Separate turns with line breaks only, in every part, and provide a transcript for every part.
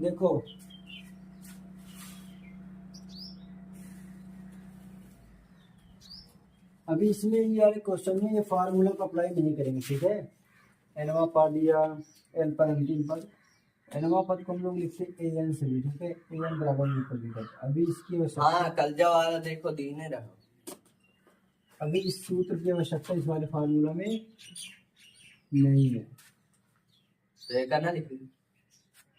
देखो अभी इसमें ये वाले क्वेश्चन में ये फार्मूला को अप्लाई नहीं करेंगे, ठीक है। एनवा पद या एन पर अंतिम पद, एनवा पद को हम लोग लिखते हैं ए एन से भी, ठीक है। ए एन बराबर इक्वल अभी इसकी
हाँ कल जब वाला देखो दीने रहो।
अभी इस सूत्र की आवश्यकता इस वाले फार्मूला में नहीं है,
तो ये करना लिखी।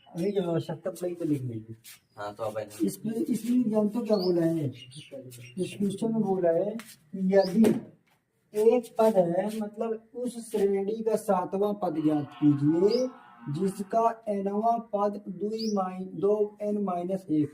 अभी जब आवश्यकता पड़ेगी तो लिख लेंगे।
हाँ तो अब
इसमें जानते हो क्या बोला है, इस क्वेश्चन में बोला है कि यदि एक पद है, मतलब उस श्रेणी का सातवां पद ज्ञात कीजिए जिसका एनवां पद दो एन माइनस एक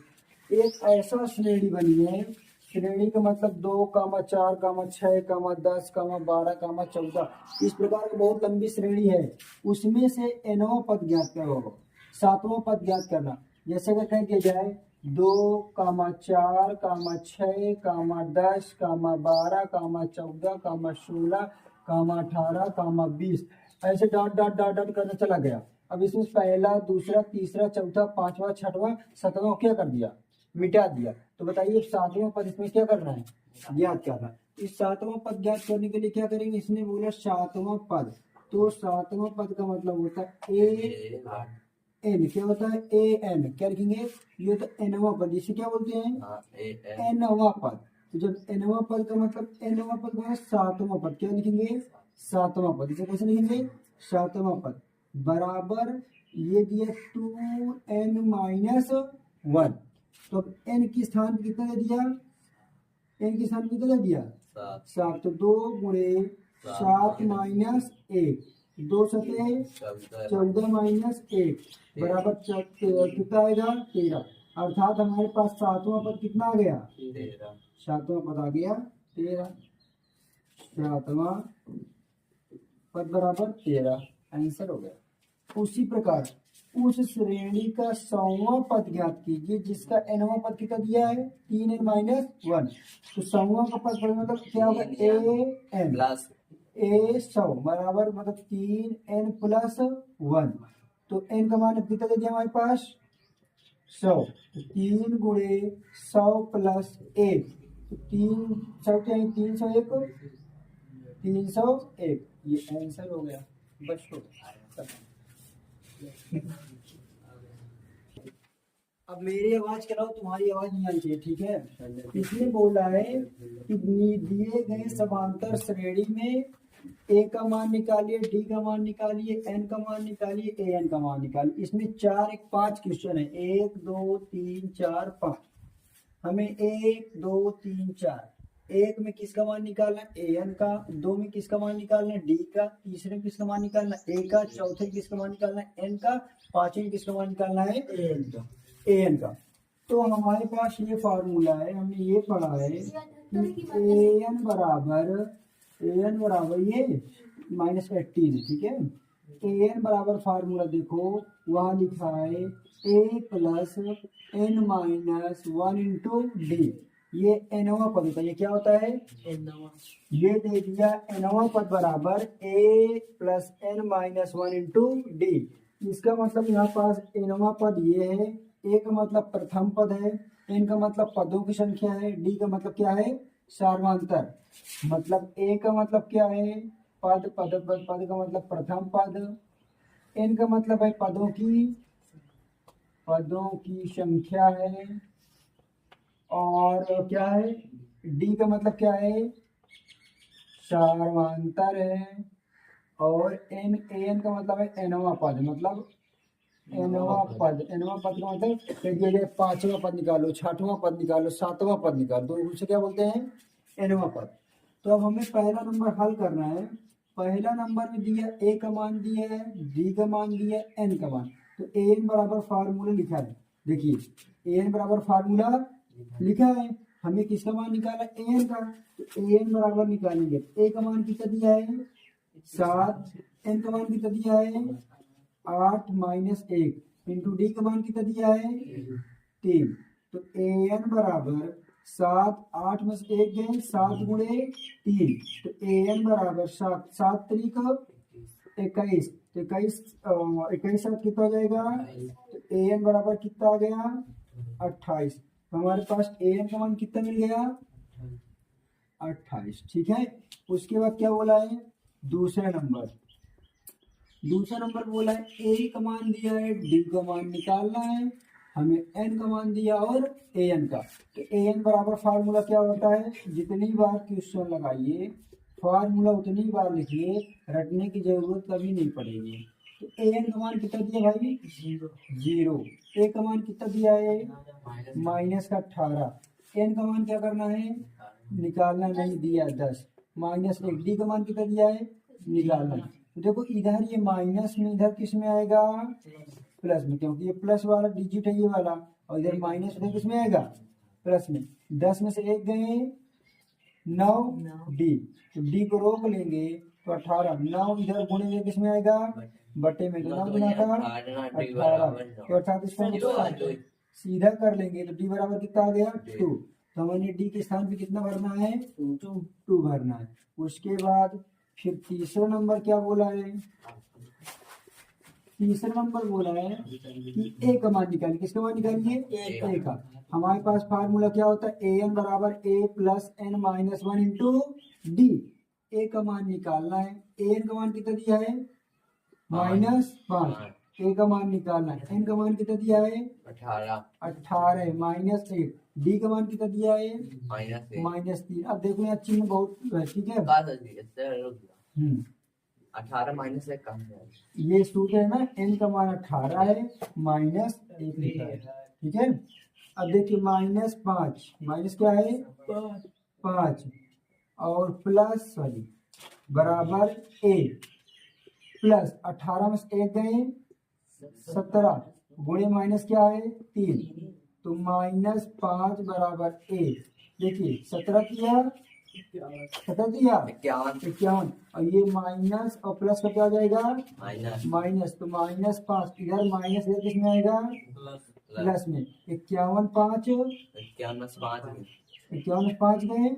ऐसा श्रेणी बनी है, श्रेणी का मतलब 2, 4, 6, 10, 12, 14, इस प्रकार की बहुत लंबी श्रेणी है। उसमें से एनवां पद ज्ञात करो, सातवां पद ज्ञात करना। जैसे अगर कह दिया जाए 2, 4, 6, 10, 12, 14, 16, 18, 20, ऐसे डॉट डॉट डॉट डॉट करना चला गया। अब इसमें पहला, दूसरा, तीसरा, चौथा, पांचवा, छठवां, सातवां क्या कर दिया, मिटा दिया। तो बताइए सातवां पद इसमें क्या करना है, ज्ञात करना। इस सातवां पद ज्ञात करने के लिए क्या करेंगे, इसने बोला सातवां पद, तो सातवां पद का मतलब होता है ए एन, क्या होता है ए एन, क्या लिखेंगे, ये तो एनवा पद, इसे क्या बोलते हैं एनवा पद। तो जब एनवा पद का मतलब एनवा पद का सातवां पद, क्या लिखेंगे सातवां पद, इसे कैसे लिखेंगे सातवां पद बराबर ये दिया 2n-1। तो अब n की स्थान पे कितना दे दिया, n की स्थान पे कितना दे दिया 7, तो 2 गुणे 7 माइनस 1, 2 सते 14 माइनस 1 बराबर कितना आएगा 13। अर्थात हमारे पास सातवां पद कितना आ गया 13, सातवां पद आ गया 13, सातवां पद बराबर 13, आंसर हो गया। उसी प्रकार उस श्रेणी का 100वां पद ज्ञात कीजिए जिसका एनवां पद कितना दिया है 3n-1। तो 100वां का पद मतलब क्या होगा ए एन
प्लस
ए 100 बराबर मतलब 3n + 1। तो n का मान कितना दे दिया हमारे पास 100, तो 3 गुणे 100 + 1, तो 300 क्या है 301, 301, ये आंसर हो गया। बस हो अब मेरी आवाज के अलावा तुम्हारी आवाज नहीं आनी चाहिए, ठीक है। इसने बोला है कि दिए गए समांतर श्रेणी में ए का मान निकालिए, डी का मान निकालिए, एन का मान निकालिए, ए एन का मान निकालिए। इसमें 5 क्वेश्चन है, 1 2 3 4 5। हमें 1 2 3 4, एक में किसका मान निकालना है ए एन का, 2 में किसका मान निकालना है डी का, तीसरे में किसका मान निकालना है ए का, चौथे में किसका मान निकालना है एन का, पांचवें में किसका मान निकालना है ए एन का। तो हमारे पास ये फार्मूला है, हमने ये पढ़ा है कि ए एन बराबर ये -18 है, ठीक है। ए एन बराबर फार्मूला देखो वहां लिखा है ए + n-1 × डी। ये एनवा पद होता है, ये क्या होता है एनवा, ये दे दिया एनवा पद बराबर a + n-1 × डी। इसका मतलब यहाँ पास एनवा पद ये है, ए का मतलब प्रथम पद है, एन का मतलब पदों की संख्या है, डी का मतलब क्या है सार्वधातुक। मतलब ए का मतलब क्या है पद का मतलब प्रथम पद, एन का मतलब है पदों की संख्या है, और क्या है डी का मतलब क्या है सार्वधातुक है, और एन का मतलब है एनवा पद, मतलब एनवा पद का मतलब ये 5वां पद निकालो, 6वां पद निकालो, 7वां पद निकालो, तो उसे क्या बोलते हैं एनवा पद। तो अब हमें पहला नंबर हल करना है। पहला नंबर में दिया ए का मान दिया है, डी का मान दिया है, एन का मान। तो ए एन बराबर फार्मूला लिखा है, देखिए ए एन बराबर फार्मूला लिखा है, हमें किसका मान निकाला ए एन का। तो ए एन बराबर निकालेंगे, ए का मान कितना दिया है 7, एन का मान कितना दिया है 8 - 1 इंटू डी का मान कितना दिया है 3। तो ए एन बराबर 7, 8 में से 1 गए 7 गुणे 3, तो ए एन बराबर 7, 7 3 21, तो 21 7 कितना हो जाएगा, तो ए एन बराबर कितना आ गया 28। तो हमारे पास ए एन का मान कितना मिल गया 28। ठीक है, उसके बाद क्या बोला है दूसरा नंबर बोला है ए का मान दिया है, डी का मान निकालना है हमें, एन का मान दिया और ए एन का। तो ए एन बराबर फार्मूला क्या होता है, जितनी बार क्वेश्चन लगाइए फार्मूला उतनी बार लिखिए, रटने की जरूरत कभी नहीं पड़ेगी। तो ए एन का मान कितना दिया भाई 0, ए का मान कितना दिया है -18, एन का मान क्या करना है निकालना, नहीं दिया 10, -1, डी का मान कितना दिया है निकालना। तो देखो इधर ये माइनस में, इधर किस में आएगा प्लस में, क्योंकि ये प्लस वाला डिजिट है ये वाला, और इधर माइनस इधर किस में आएगा प्लस में। 10 में से 1 गए 9, डी, तो डी को रोक लेंगे तो 18, 9 इधर गुणेंगे किस में आएगा बटे में, तो 9 गुना था 18, तो अर्थात इसको सीधा कर लेंगे तो डी बराबर कितना आ गया 2। तो हमें डी के स्थान पे कितना भरना है 2 भरना है। उसके बाद फिर तीसरा नंबर क्या बोला है, तीसरा नंबर बोला है कि ए का मान निकालिए, किसका मान निकालिए ए का। हमारे पास फार्मूला क्या होता है ए एन बराबर A plus N minus 1 into D. A का मान निकालना है, ए एन का मान कितना दिया है -5, ए का मान निकालना है, एन का मान कितना दिया है 18 -1, डी का मान कितना दिया है -3। अब देखो यहाँ चिन्ह बहुत ठीक है।
18 -1 कम है,
ये सूत्र है ना, एन का मान 18 है -1 लिखा है। ठीक है, अब देखिए -5, माइनस क्या है 5 और प्लस सॉरी बराबर ए, प्लस 18 में से 1 गए 17, गुणे माइनस क्या है 3, तो -5 बराबर ए। देखिए 17 दिया 51, और ये माइनस और प्लस का क्या हो जाएगा माइनस, तो -5 इधर माइनस इधर किस में आएगा प्लस में। 51 5 गए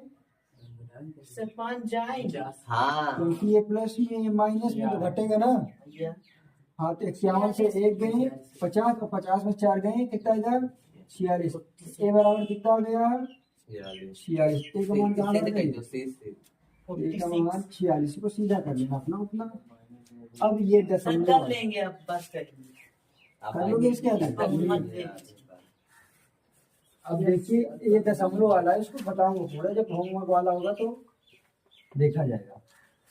5 जाएगा,
क्योंकि ये प्लस में माइनस में तो घटेगा ना। हाँ, तो 51 से 1 गए 50, और 50 में 4 गए कितना आएगा 46। ए बराबर कितना आ गया 46। ए का मान कहाँ है, ए का मान 46 को सीधा कर लेना अपना उतना। अब ये दशमलव
कर लेंगे, अब बस करेंगे,
कर लोगे इसके आगे। अब देखिए ये दशमलव वाला है, इसको बताऊंगा थोड़ा, जब होमवर्क वाला होगा तो देखा जाएगा।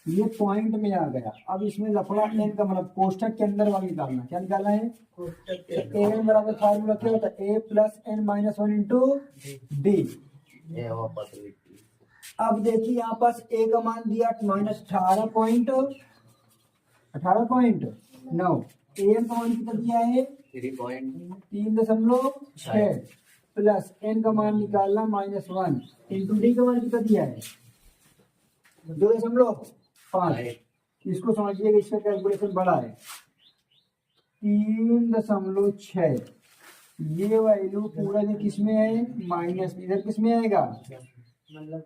ये पॉइंट में आ गया, अब इसमें लफड़ा एन का मतलब कोष्ठक के अंदर वाला निकालना। क्या निकालना है ए एन बराबर फार्मूला क्या होता है A plus N minus 1 into D. अब देखिए यहाँ पास ए का मान दिया -18.9, ए एन का मान कितना दिया है 3.6, प्लस एन का मान निकालना -1 इंटू डी का मान कितना दिया है 2.5। इसको समझिएगा, इसका कैलकुलेशन बड़ा है 3.6। ये वैल्यू पूरा जो किसमें है माइनस, इधर किसमें आएगा
मतलब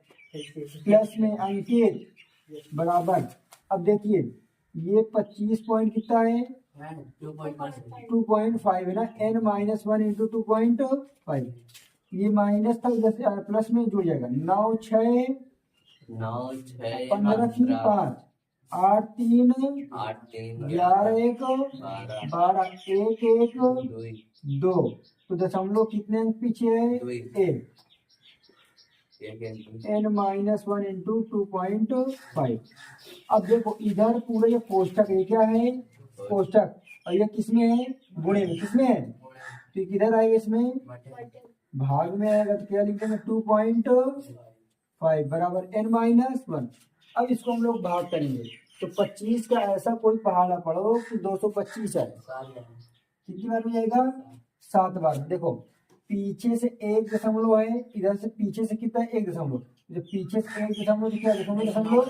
प्लस में। अंकित बराबर, अब देखिए ये 25 पॉइंट कितना है 2.5 है ना, n -1 इंटू 2.5, ये माइनस था इधर से प्लस में जुड़ जाएगा। 9 6 15 3 5 8 3 11 1 12 1 1 2, तो दशमलव कितने अंक पीछे है 1, n -1 इंटू 2.5। अब देखो इधर पूरा ये कोष्ठक है, क्या है कोष्ठक, और ये किसमें है गुणे में, किसमें है तो किधर आएगा इसमें भाग में आएगा, तो क्या लिखते हैं 2.5 बराबर n -1। अब इसको हम लोग भाग करेंगे, तो 25 का ऐसा कोई पहाड़ा पढ़ो कि 225 है, कितनी बार में जाएगा 7 बार। देखो पीछे से 1 दशमलव है, इधर से पीछे से कितना है 1 दशमलव, जब पीछे से 1 दशमलव तो क्या दशमलव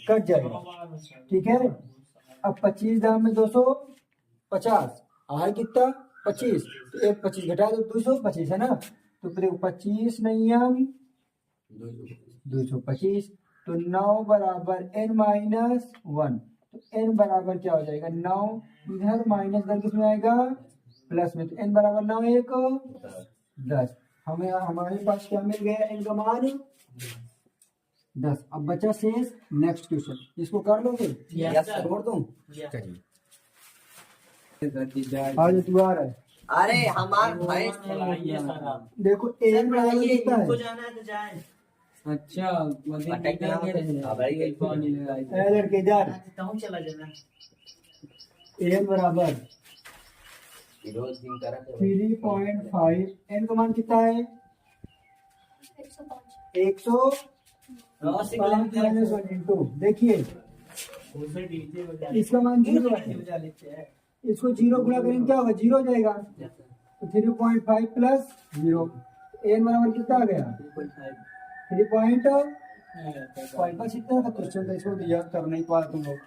कट जाएगा। ठीक है, अब 25 दाम में 250 आए कितना 25, तो 1 25 घटा दो 225 है ना, तो देखो 25 नहीं हम 225, तो 9 बराबर n -1, तो n बराबर क्या हो जाएगा 9, इधर माइनस इधर किसमें आएगा प्लस में, तो n बराबर 9 1 10। हमें हमारे पास क्या मिल गया, n का मान 10। अब बचा शेष नेक्स्ट क्वेश्चन, इसको कर लोगे?
Yes, sir.
छोड़ दूं?
Yeah.
चलिए आज तू आ रहा है।
अरे हमार भैंस
चलाइए सर आप।
देखो
सर
n बराबर
बढ़ाइए,
कितना
इनको
है?
जाना है तो जाए।
अच्छा
अटैक यहाँ पे
ए लड़के इधर,
कहूँ चला जाना।
n बराबर
रोज दिन करा तो
3.5, n का मान कितना है? 105 देखिए
उसे डीजे बजा
इसका मान 0 है,
बजा लेते हैं।
इसको 0 गुणा करेंगे क्या होगा, 0 हो जाएगा। तो 3.5 प्लस 0, n बराबर कितना आ गया? 3.5। बस इतना था क्वेश्चन, तो इसको दिया कर नहीं पाए तुम लोग,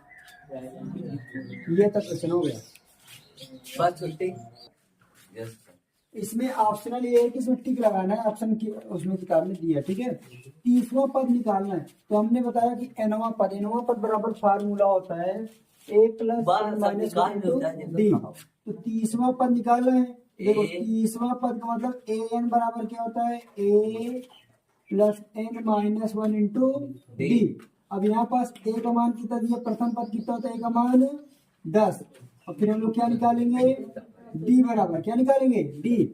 ये तक क्वेश्चन हो गया।
बस छुट्टी। यस
इसमें ऑप्शनल ये है कि इसमें टिक लगाना है, ऑप्शन की उसमें किताब में दिया, ठीक है। 30वां पद निकालना है, तो हमने बताया कि nवां पद बराबर फार्मूला होता है a plus n minus D. तो 30वां पद निकालना है। देखो 30वां पद का मतलब an बराबर क्या होता है, a plus n minus 1 into D. अब यहाँ पास a का मान कितना दिया, प्रथम पद कितना होता है, a का मान 10। और फिर हम लोग क्या निकालेंगे, d बराबर क्या निकालेंगे, d।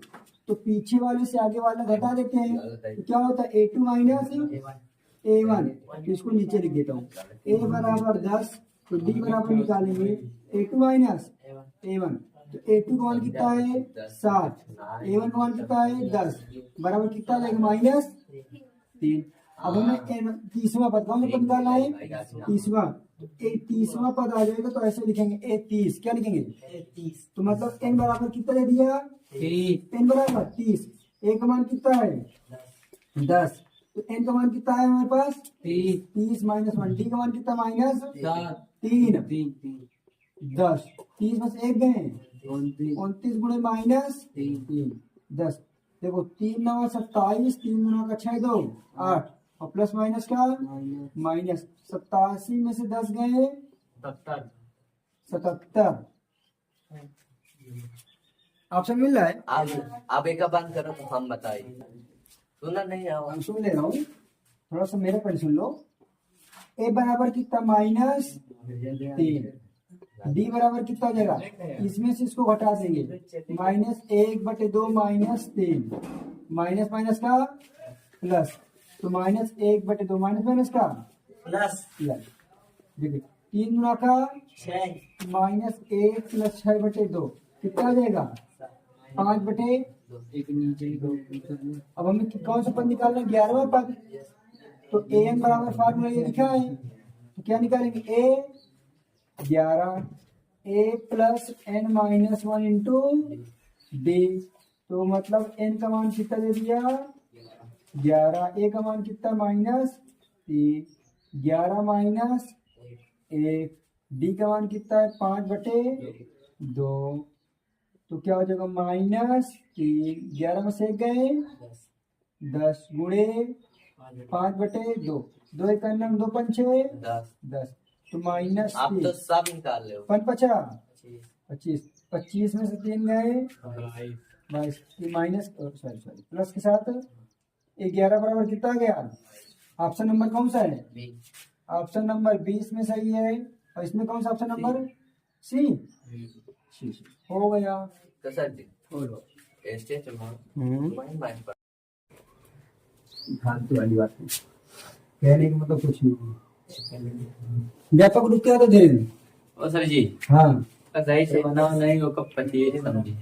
तो पीछे वाले से आगे वाला घटा देते हैं, तो क्या होता है a2 माइनस a1। तो इसको नीचे लिख देता हूँ, a बराबर 10, तो d बराबर निकालेंगे a2 माइनस a1। तो a2 का मान कितना है 7, a1 का मान कितना है 10, बराबर कितना आ जाएगा -3। अब हमें 30वां पद कौन सा पद निकालना है, 30वां। तीसवां पद आ जाएगा तो ऐसे लिखेंगे a30, क्या लिखेंगे
30।
तो मतलब n बराबर कितना दे दिया, n बराबर 30। a का मान कितना है 10, तो n का मान कितना है हमारे पास 30 माइनस 1, d का मान कितना -3 10। 30 में से 1 गए 29 गुणे -3 10। देखो 3 9 27, 3 9 का 6 2 8, और प्लस माइनस का माइनस। 87 में से 10 गए 77। ऑप्शन मिल रहा है,
आप एक बंद करो तो हम बताइए। सुना नहीं है
हम सुन ले रहा हूँ, थोड़ा सा मेरे पहले सुन लो। a बराबर कितना -3, d बराबर कितना हो जाएगा, इसमें से इसको घटा देंगे, -1/2 -3, माइनस माइनस का प्लस, तो -1/2 माइनस का
प्लस
देखिए 3 गुना का
6
-1 प्लस 6/2 कितना आ जाएगा 5/2। अब हमें कौन सा पद निकालना है, 11वां पद। तो an बराबर फार्मूला ये लिखा है, तो क्या निकालेंगे a 11, a plus n minus 1 into D. तो मतलब n का मान कितना दे दिया 11, a का मान कितना -3, 11 माइनस 1, d का मान कितना है 5/2। तो क्या हो जाएगा -3, 11 में से 1 गए 10 गुणे 5/2, 2 1 9 2 5 6 10। तो
आप तो
-3
सब निकाल ले
5 5 25, 25 में से 3 गए 22, माइनस सॉरी प्लस के साथ 11 बराबर कितना आ गया। ऑप्शन नंबर कौन सा है, ऑप्शन नंबर 20 में सही है। और इसमें कौन सा ऑप्शन नंबर सी हो गया।
तो सर जी स्टेज
फालतू वाली बात है, कहने का मतलब कुछ नहीं। व्यापक रूप क्या होता है
ओ सर जी
हाँ,
सही से बनाओ नहीं वो कब पति समझी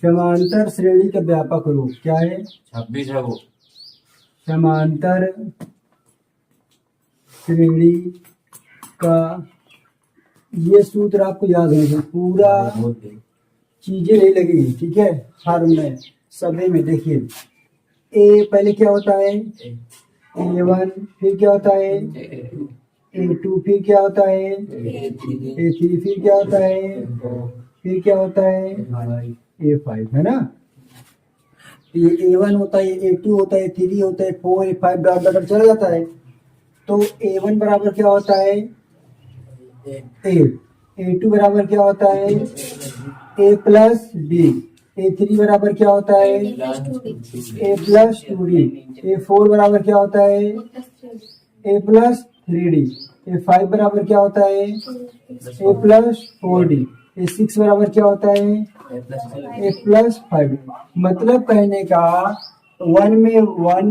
समांतर श्रेणी का व्यापक रूप क्या है,
26 है वो।
समांतर श्रेणी का ये सूत्र आपको याद है, पूरा चीजें नहीं लगेगी, ठीक है। हर में सभी में देखिए ए पहले क्या होता है A1, फिर क्या होता है A2, फिर क्या होता है A3, फिर क्या होता है, फिर क्या होता है A5, है ना। तो ये A1 होता है, A2 होता है, A3 होता है, 4 A5 डॉट डॉट चला जाता है। तो A1 बराबर क्या होता है 8, A2 बराबर क्या होता है ए प्लस डी, A3 बराबर क्या होता है ए प्लस 2D, A4 बराबर क्या होता है ए प्लस 3D, A5 बराबर क्या होता है ए प्लस 4D, A6 बराबर क्या होता है ए प्लस 5D। मतलब कहने का 1 में 1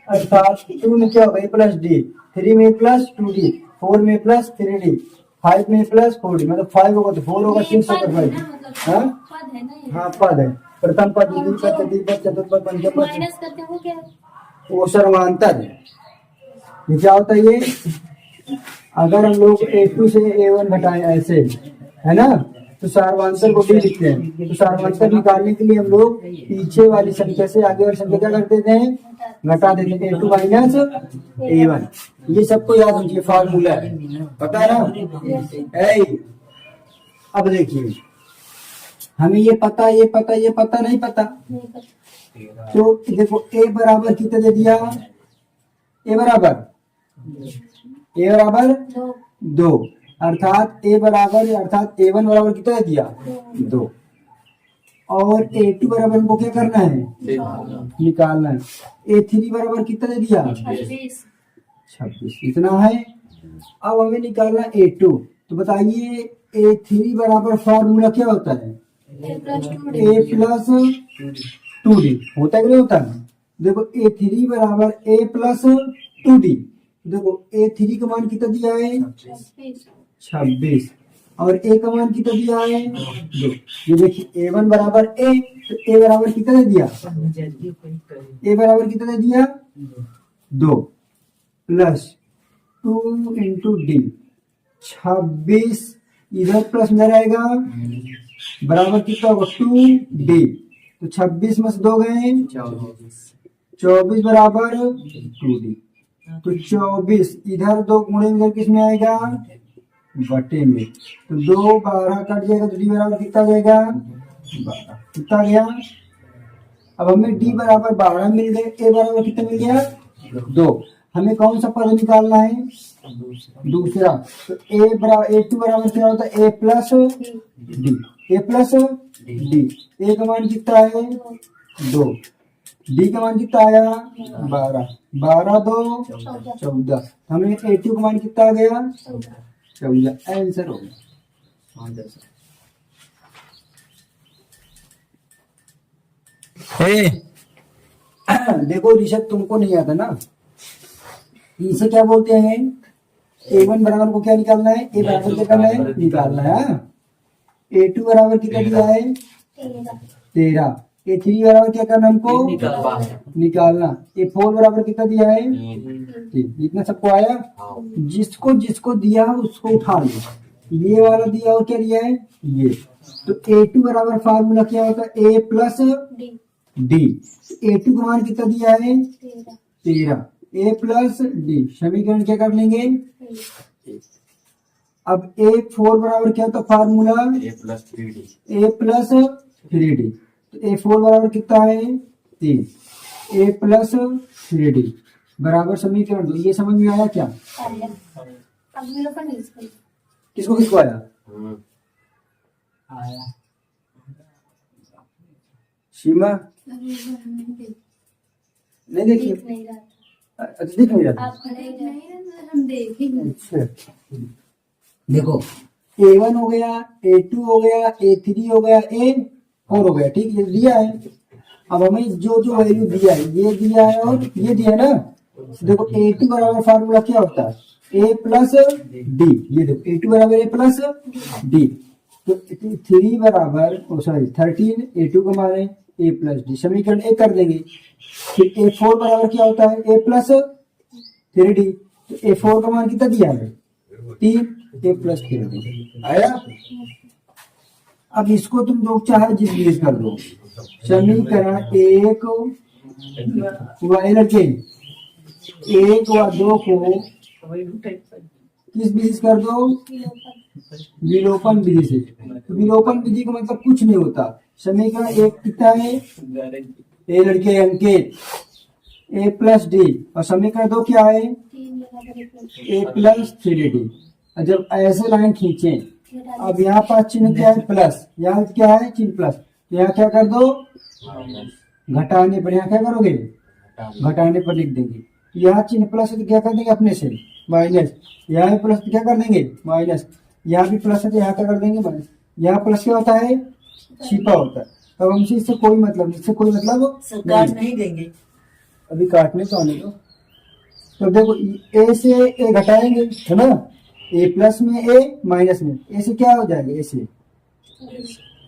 अर्थात 2 में क्या होगा ए प्लस डी, 3 में प्लस 2D, 4 में प्लस 3D, 5 में प्लस 4D। मतलब 5 होगा तो 4 होगा, 6 होगा 5। हाँ हाँ पद है, प्रथम पद, द्वितीय पद, तृतीय पद, चतुर्थ पद, पंचम पद,
माइनस करते हो क्या?
वो सर्वांतर है। ये क्या होता है ये, अगर हम लोग A2 से A1 घटाएं ऐसे, है ना, तो सार्वंतर को D लिखते हैं। तो सार्वंतर निकालने के लिए हम लोग पीछे वाली संख्या से आगे वाली संख्या क्या कर देते हैं, घटा देते हैं, A2 माइनस A1। ये सबको याद होना फार्मूला है, पता है ना। अब देखिए हमें ये पता नहीं पता, तो देखो A बराबर कितना दे दिया, A बराबर 2, अर्थात A बराबर अर्थात A1 बराबर कितना दे दिया 2, और A2 बराबर हमको क्या करना है निकालना है। A3 बराबर कितना दे दिया 26, इतना है। अब हमें निकालना A2, तो बताइए A3 बराबर फॉर्मूला क्या होता है ए प्लस 2D, होता है कि नहीं होता है। देखो A3 बराबर A प्लस 2D, देखो A3 का मान कितना दिया है 26, और A का मान कितना दिया है 2। ये देखिए A1 बराबर A, तो A बराबर कितना दे दिया, A बराबर कितना दे दिया 2 प्लस 2 इंटू D, 26 इधर प्लस में रहेगा, बराबर कितना होगा 2D, तो 26 में से 2 गए 24 बराबर 2D, तो 24 इधर 2 गुणे में किस में आएगा बटे में, तो 2 12 कट जाएगा, तो D बराबर कितना जाएगा 12, कितना गया। अब हमें D बराबर 12 मिल गए, A बराबर कितना मिल गया 2। हमें कौन सा पद निकालना है दूसरा, तो A2 बराबर क्या होता है A plus D, A plus D, A का मान कितना है 2, D का मान कितना आया 12, 12 2 14, हमें A2 का मान कितना आ गया 14, आंसर हो गया। देखो ऋषभ तुमको नहीं आता ना, इसे क्या बोलते हैं A1 बराबर को क्या निकालना है, A बराबर क्या करना है निकालना है। A2 बराबर कितना दिया है 13, A3 बराबर क्या करना हमको निकालना, A4 बराबर कितना दिया है 3। इतना सबको आया, जिसको जिसको दिया उसको उठा लो, ये वाला दिया और क्या दिया है ये। तो A2 बराबर फार्मूला क्या होता है A प्लस D, A2 का मान कितना दिया है 13, A प्लस D, समीकरण क्या कर लेंगे। अब A4 बराबर क्या होता फार्मूला A प्लस 3D, तो A4 बराबर कितना है 3, A प्लस 3D बराबर समीकरण 2। ये समझ में आया क्या, किसको किसको आया सीमा नहीं देखिए, अच्छा दिख नहीं रहा, अच्छा देखो A1 हो गया, A2 हो गया, A3 हो गया, A4 हो गया, ठीक है दिया है। अब हमें जो जो वैल्यू दिया है ये दिया है और ये दिया है ना, देखो A2 बराबर फार्मूला क्या होता है A प्लस D, ये देखो A2 बराबर A प्लस D, तो 3 बराबर सॉरी 13 A2 का मान है A प्लस D, समीकरण 1 कर देंगे। फिर A4 बराबर क्या होता है A प्लस 3D, तो A4 का मान कितना दिया है 3, A प्लस 3D आया। अब इसको तुम लोग चाहे जिस बेस कर दो, समीकरण 1 व लड़के 1 व 2 को किस विधि से कर दो विलोपन विधि से। तो विलोपन विधि का मतलब कुछ नहीं होता, समीकरण 1 कितना है ए लड़के अंकित A प्लस D, और समीकरण 2 क्या है A प्लस 3D। जब ऐसे लाइन खींचे अब यहाँ पास चिन्ह क्या है, प्लस, यहाँ क्या है चिन्ह प्लस, तो यहाँ क्या कर दो, घटाने पर, यहाँ क्या करोगे, घटाने पर लिख देंगे। यहाँ चिन्ह प्लस है तो क्या कर देंगे अपने से माइनस, यहाँ भी प्लस तो क्या कर देंगे माइनस, यहाँ भी प्लस है तो यहाँ क्या कर देंगे माइनस। यहाँ प्लस क्या होता है, छिपा होता है, तब हमसे इससे कोई मतलब नहीं, इससे कोई मतलब
सरकार
नहीं।
नहीं देंगे।
अभी काटने तो आने दो। तो देखो ए से ए घटाएंगे है ना, ए प्लस में ए माइनस में, ए से क्या हो जाएगा, ए से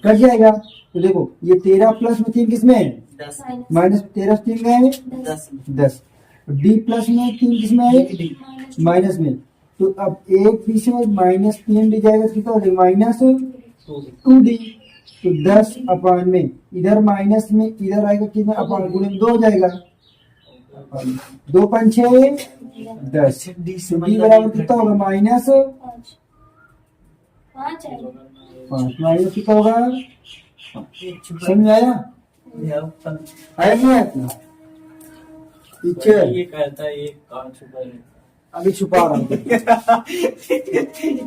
कट जाएगा। तो देखो ये 13 प्लस में 3 किसमें है,
10
माइनस 13 से 3 गए
10
10। डी प्लस में 3 किसमें है, माइनस में, तो अब एक डी से माइनस 3 डी जाएगा तो कितना हो जाएगा माइनस 2d। तो 10 अपान में इधर माइनस में इधर आएगा कितना, अपान गुणे में 2 हो जाएगा, 2 5 6 10। डी बराबर कितना होगा माइनस 5, माइनस कितना होगा, समझ में आया, आया नहीं आया इतना पीछे,
ये कहता है ये कहाँ छुपा है।
अभी छुपा रहा हूँ।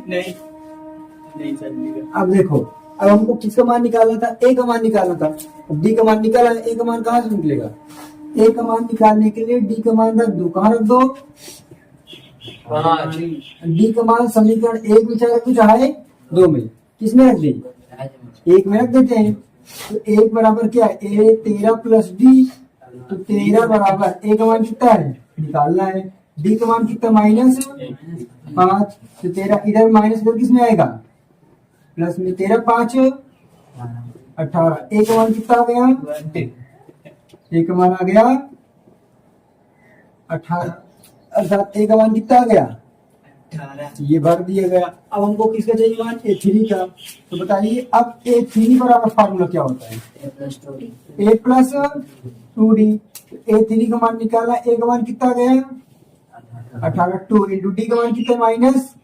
नहीं नहीं चलेगा।
अब देखो, अब हमको किसका मान निकालना था, ए का मान निकालना था, अब डी का मान निकाला, ए का मान कहाँ से निकलेगा, ए का मान निकालने के लिए डी का मान रख दो, कहाँ रख दो, डी का मान समीकरण 1 में चाहे कुछ है 2 में, किसमें रख दें, 1 में रख देते हैं। तो 1 बराबर क्या है, ए 13 प्लस डी, तो 13 बराबर ए का मान कितना है निकालना है, डी का मान कितना माइनस 5, तो 13 इधर माइनस इधर किसमें आएगा प्लस में, 13 5 18, ए का मान कितना आ गया, ए का मान आ गया 18, अर्थात ए का मान कितना आ गया
18
ये भर दिया गया। अब हमको किसका चाहिए मान, A3 का, तो बताइए अब A3 बराबर फार्मूला क्या होता है, a प्लस 2d। A3 का मान निकाला, a का मान कितना गया 18, 2 इंटू डी का मान कितना माइनस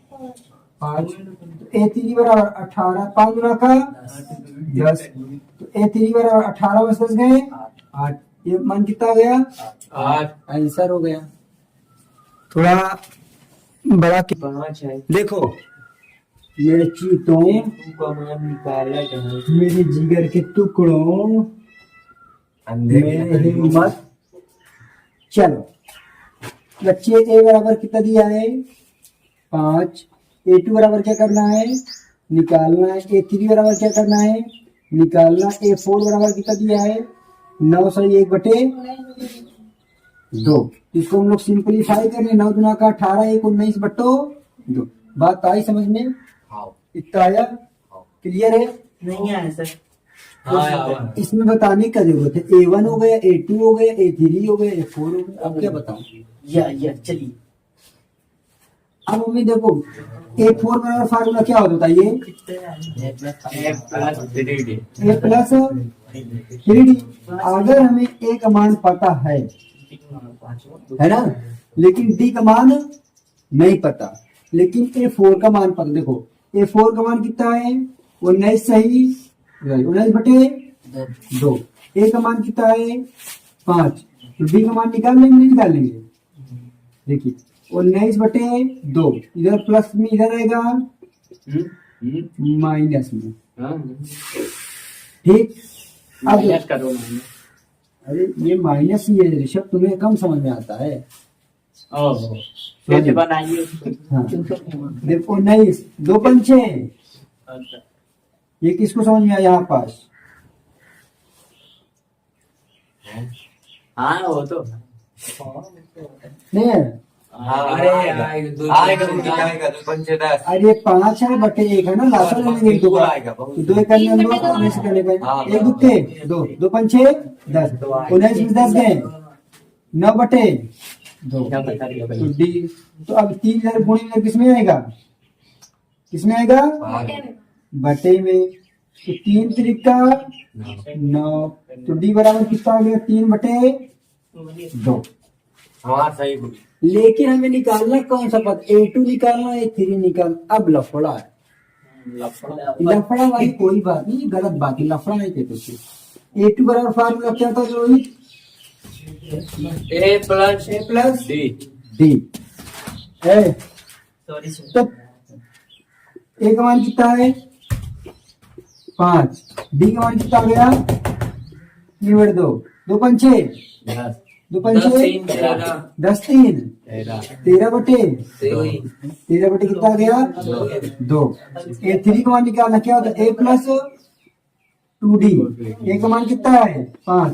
5, तो A3 बराबर 18, 5 गुना का 10, तो A3 बराबर 18 में 10 गए 8, ये मान कितना गया 8, आंसर हो गया। थोड़ा बड़ा
5 है।
देखो मेरे चीतों,
तू का मान निकाला कहाँ?
मेरे जिगर के टुकड़ों, मेरे हिम्मत, चलो बच्चे ए बराबर कितना दिया है 5, A2 बराबर क्या करना है निकालना है, A3 बराबर क्या करना है निकालना, A4 बराबर कितना दिया है 9 सही 1/2। इसको हम लोग सिंपलीफाई कर रहे, 9 गुना का 18, 1 19 बट्टो 2। बात आई समझ में, इतना आया, क्लियर है।
नहीं आया सर।
हाँ
इसमें बताने का जरूरत है, A1 हो गया, A2 हो गया, A3 हो गया, A4 हो गया, अब क्या बताऊं।
या चलिए
अब हमें देखो A4 बराबर फार्मूला क्या होता है, ये
ए plus 3d।
A plus 3d। अगर हमें A का मान पता है ना, लेकिन D का मान नहीं पता, लेकिन A4 का मान पता। देखो A4 का मान कितना है 19 सही 19/2। A का मान कितना है 5, तो D का मान निकाल लेंगे नहीं निकाल लेंगे, देखिए 19/2, इधर प्लस में इधर आएगा माइनस में, ठीक। अब
माइनस करो माइनस।
अरे ये माइनस ही है ऋषभ, तुम्हें कम समझ में आता है।
ओहो कैसे बनाइए।
हाँ देखो 19 2 5 6, ये किसको समझ में आया यहाँ पास,
हाँ वो तो
नहीं है? अरे 5 है बटे 1 है ना, लासा ले लेंगे 2 का, 2 एक करने में 2 में से करने का 1 दुखे 2, 2 5 6 10, 19 में 10 गए 9/2। तो डी, तो अब 3 इधर गुणे में किसमें आएगा, किसमें आएगा बटे में, तो 3 त्रिका 9, तो डी बराबर कितना आ गया 3/2।
हाँ सही बोली।
लेकिन हमें निकालना कौन सा पद, A2 निकालना A3 निकाल। अब लफड़ा है, लफड़ा वाली कोई बात नहीं, गलत बात है, लफड़ा नहीं कहते उसे। A2 बराबर फार्मूला क्या था रोहित,
ए प्लस
डी है।
Sorry sir.
तो ए का मान कितना है 5, बी का मान कितना हो गया 3/2, 2 पंचे
10
2 पंचे 10 3 13 बटे 13 बटे कितना आ गया 2। A3 का मान निकालना क्या होता है a प्लस 2d, a का मान कितना है 5,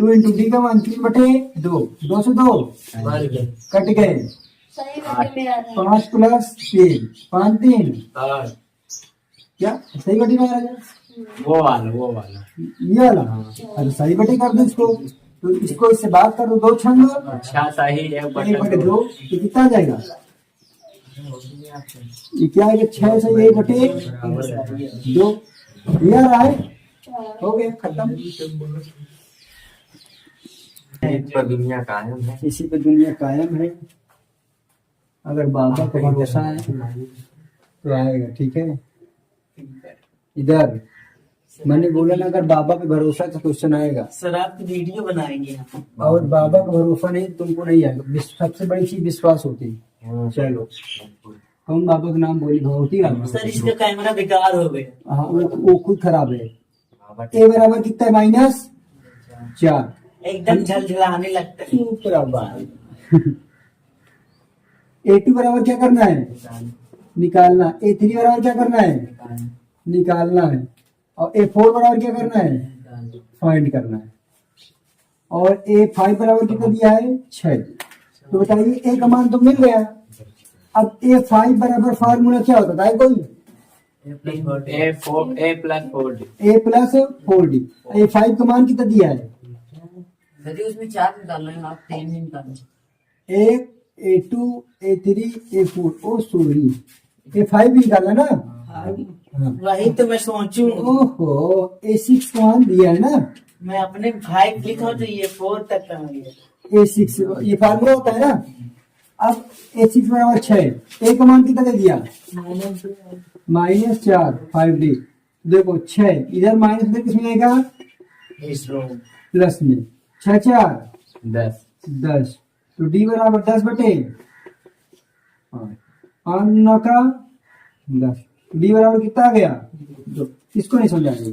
2 इंटू d का मान 3/2, 2 से 2 कट गए, 5 प्लस 3 5 3 क्या सही बटी में आ गया
वो वाला
ये वाला। अरे सही बटे कर दो इसको, तो इसको इससे बात कर दो, 2 छंग
अच्छा सही है
1/2 तो कितना आ जाएगा, ये क्या है 6 से 1/2 ये आ रहा है, हो गया खत्म।
पर दुनिया कायम है।
इसी पे दुनिया कायम है, अगर बाबा को भरोसा है तो आएगा। ठीक है, इधर मैंने बोला ना अगर बाबा पे भरोसा है तो क्वेश्चन आएगा,
सर आप वीडियो बनाएंगे यहाँ
और बाबा का भरोसा नहीं तुमको नहीं आएगा। सबसे बड़ी चीज विश्वास होती है। चलो कौन बाबा का नाम बोली, भगवती राम।
सर इसका कैमरा बेकार हो गया।
हाँ वो खुद खराब है। ए बराबर कितना है -4,
एकदम झलझलाने लगता है।
A2 बराबर क्या करना है निकालना, A3 बराबर क्या करना है निकालना है, और A4 बराबर क्या करना है फाइंड करना है, और A5 बराबर कितना दिया है 6। तो बताइए A का मान तो मिल गया। अब A5 बराबर फार्मूला क्या होता है कोई,
A plus 4D।
A plus 4D। A5 का मान कितना दिया है
उसमें 4 निकालना है, आप 3 निकालना।
A, A2, A3, A4, O sorry A5 भी निकाला ना। हाँ।
वही तो मैं सोचूं,
ओहो A6 का मान दिया है ना,
मैं अपने 5 लिखा तो ये 4 तक का गया।
A6 ये फार्मूला होता है ना। अब A6 बराबर 6, A का मान कितना दे दिया -4 5D। देखो 6 इधर माइनस इधर किस में आएगा प्लस में, 6 4 10, तो D बराबर 10 बटे 5 9 का 10, D बराबर कितना आ गया 2। किसको नहीं समझाएंगे,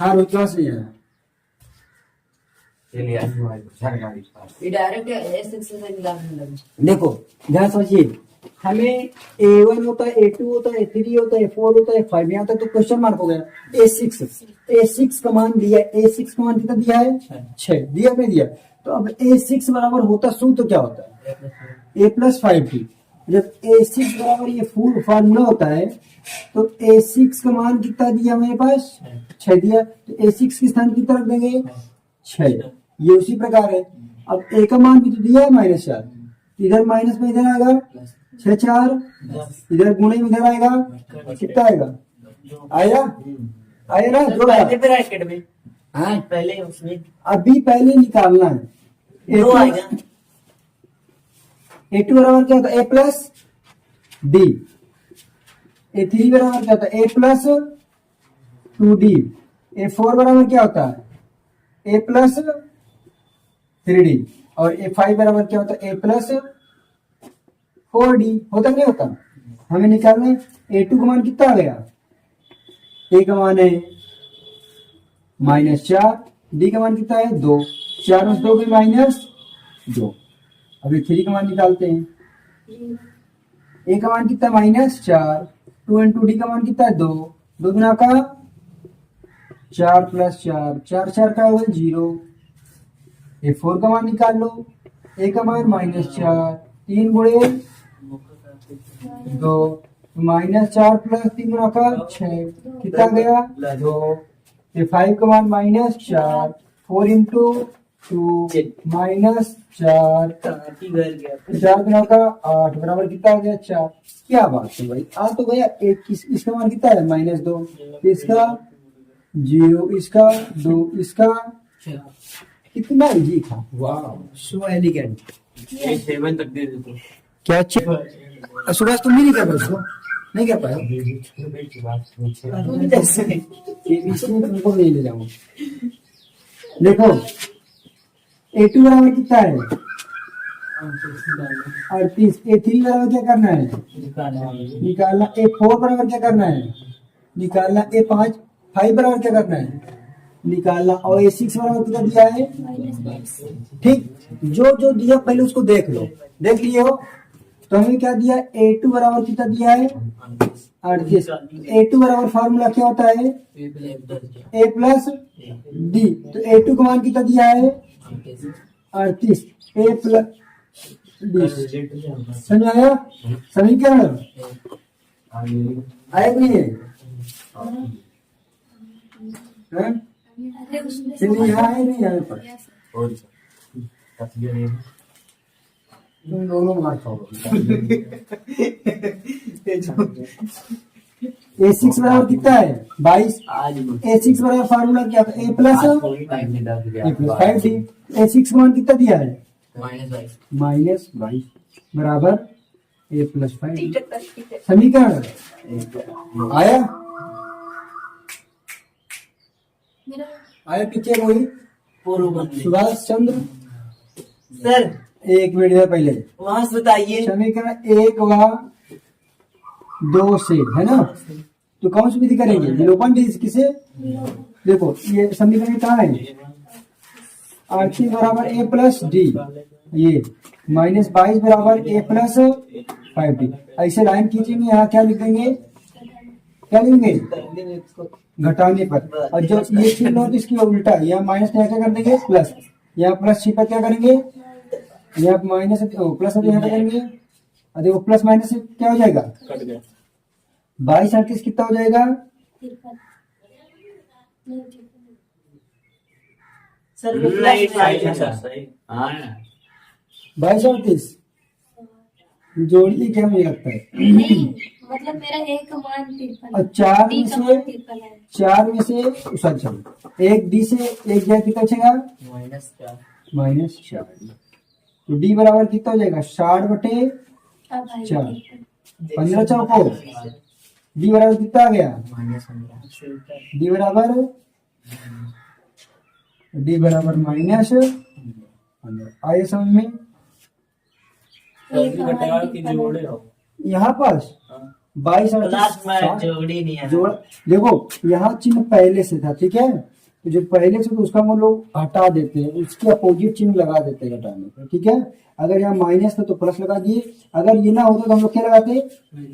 हाँ रोज क्लास नहीं आया।
ये डायरेक्ट S6 से निकालने लगे।
देखो ध्यान समझिए, हमें A1 होता है, A2 होता है, A3 होता है, A4 होता है, A5 यहाँ तक तो क्वेश्चन मार्क हो गया। A6 का मान दिया, A6 का मान कितना दिया है 6 दिया नहीं दिया। तो अब A6 बराबर होता सूत्र क्या होता है A प्लस 5D। जब A6 बराबर ये फुल फार्मूला होता है तो A6 का मान कितना दिया मेरे पास 6 दिया, तो A6 के स्थान कितना रख देंगे 6। ये उसी प्रकार है। अब A का मान भी तो दिया है -4, इधर माइनस में इधर आएगा 6 4, इधर गुणे में इधर आएगा कितना आएगा आया आया ना जोड़ा।
पहले ब्रैकेट में
हाँ
पहले उसमें
अभी पहले निकालना है।
दो आएगा।
A2 बराबर क्या होता है A प्लस D। A3 बराबर क्या होता है A प्लस 2D। A4 बराबर क्या होता है A प्लस 3D। और A5 बराबर क्या होता है A प्लस 4D। होता नहीं होता, हमें निकालना है। A2 का मान कितना आ गया, A का मान है -4, D का मान कितना है 2, 4 में 2 -2। अभी 3 का मान निकालते हैं। A का मान कितना -4, 2 इंटू D का मान कितना है 2, 2 गुना का 4 प्लस 4, 4 4 का होगा 0। A4 का मान निकाल लो, A का मान -4, 3 गुणे 2, -4 प्लस 3 गुना का 6 कितना गया 2। A5 का मान -4, 4 इंटू 2 -4, 4 गुना का 8 बराबर कितना आ गया 4। क्या बात है भाई, आ तो भैया एक इसका मान कितना है -2, इसका 0, इसका 2, इसका कितना इजी था। वाह सो एलिगेंट।
7 तक दे देते हैं।
क्या सुबह तुम भी नहीं कर पाए उसको, नहीं कर पाए तुमको नहीं ले जाऊंगा। देखो A2 बराबर कितना है 38 A3 बराबर क्या करना है निकालना, A4 बराबर क्या करना है निकालना, A5 बराबर क्या करना है निकालना, और A6 बराबर कितना दिया है। ठीक, जो जो दिया पहले उसको देख लो, देख लिए हो। तो हमें क्या दिया, A2 बराबर कितना दिया है 38। A2 बराबर फार्मूला क्या होता है A प्लस D, तो A2 का मान कितना दिया है 38 A प्लस D। समझ आया समीकरण आया कि नहीं है? हैं? चलिए यहाँ है नहीं यहाँ पर
और तस्वीर है।
तुम दोनों मार खाओगे। A6 बराबर कितना है 22। A6 बराबर फार्मूला क्या था A प्लस 5D। A6 मान कितना दिया है -22 बराबर A प्लस 5। समीकरण आया आया पीछे वही सुभाष चंद्र
सर
एक मिनट है पहले
वहां से बताइए।
समीकरण 1 व 2 से है ना, तो कौन सी विधि करेंगे विलोपन विधि किसे। देखो ये समीकरण कहाँ है R3 बराबर A प्लस D, ये -22 बराबर A प्लस 5D। ऐसे लाइन खींचेंगे, यहाँ क्या लिख देंगे क्या लिखेंगे घटाने पर, और जो ये चिन्ह हो तो इसकी उल्टा है, यहाँ माइनस क्या कर देंगे प्लस, यहाँ प्लस छिपा क्या करेंगे यहाँ माइनस प्लस यहाँ पे करेंगे, और देखो प्लस माइनस से क्या हो जाएगा 22 38 कितना हो जाएगा
सर वो
राइट
प्लस
राइट
है।
सही। हाँ
22 38 जोड़िए क्या मुझे लगता है
नहीं मतलब मेरा एक मान 53
और 4
डी
में
का
से
मान 53 है।
4 में से सॉरी सॉरी एक डी से एक जाए कितना बचेगा -4, तो डी बराबर कितना हो जाएगा 60 बटे
अब भाई
4 15 चौको डी बराबर कितना आ गया डी बराबर -15 आइए समझ में
एक हमारे
यहाँ पास 22
क्लास में
38
जोड़ी नहीं है।
जोड़ देखो यहाँ चिन्ह पहले से था ठीक है, तो जो पहले से तो उसका हम लोग हटा देते हैं, उसके अपोजिट चिन्ह लगा देते हैं घटाने पर। ठीक है, अगर यहाँ माइनस था तो प्लस लगा दिए, अगर ये ना होता तो हम लोग क्या लगाते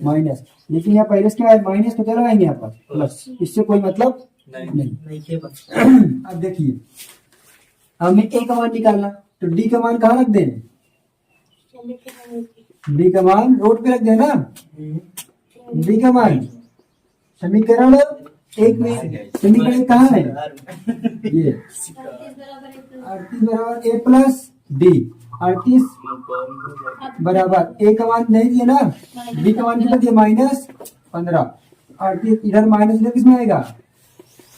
माइनस, लेकिन यहाँ पहले से क्या है माइनस, तो क्या लगाएंगे यहाँ पर प्लस, इससे कोई मतलब नहीं।
नहीं के बस
अब देखिए हमें ए का मान निकालना, तो डी का मान कहाँ रख दें, डी का मान रोड पे रख देना, डी का मान समीकरण 1 में, समीकरण कहाँ है ये 38 बराबर A प्लस D, 38 बराबर A का मान नहीं दिया ना, D का मान कितना दिया -15, 38 इधर माइनस इधर किसमें आएगा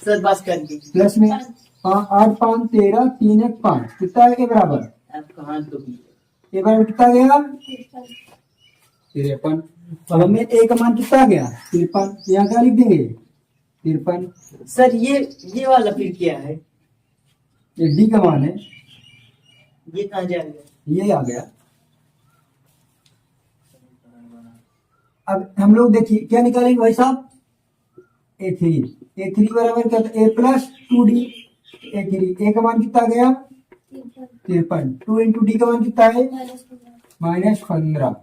सर बस कर दी।
प्लस में 8 5 13 3 1 5 कितना है A बराबर,
आप कहाँ तो
A बराबर कितना गया 53। अब हमें A का मान कितना आ गया 53, यहाँ क्या लिख देंगे 53,
सर ये वाला फिर क्या है,
ये D का मान है,
ये कहाँ जाएगा।
ये आ गया। अब हम लोग देखिए क्या निकालेंगे भाई साहब A3 बराबर क्या था A plus 2D, A3 A का मान कितना आ गया 53, 2 इंटू डी का मान कितना है -15,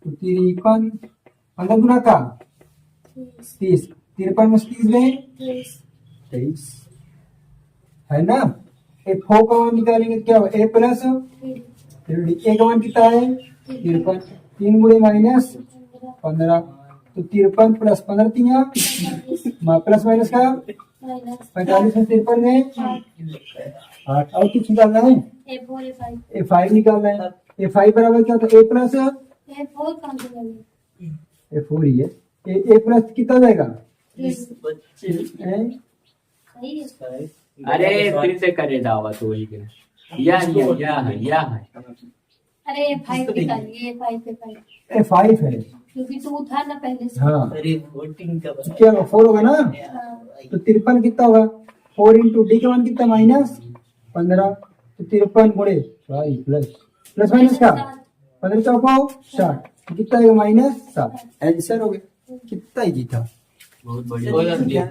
तो 53 15 गुना का 30, 53 में 30 में 23 है ना। F4 का मान निकालेंगे क्या होगा A प्लस 3D, A का मान कितना है 53, 3 गुणे -15, तो 53 प्लस 15 3 प्लस माइनस का 45 में 53 में 8, और कुछ निकालना है A5 निकालना है, A5 बराबर क्या होता है A प्लस A4 ही है, A प्लस कितना जाएगा
अरे फिर से करे दावा तो वही के या है
अरे 5 निकालिए 5 पे 5
A5 है
क्योंकि 2 था ना पहले से।
हाँ,
अरे वोटिंग का बस
क्या 4 होगा ना,
हाँ।
तो 53 कितना होगा 4 इंटू डी का मान कितना -15, तो 53 गुणे 5 प्लस प्लस माइनस का 15 चौको 60 कितना आएगा -7 आंसर हो गया कितना इजी था
बहुत बढ़िया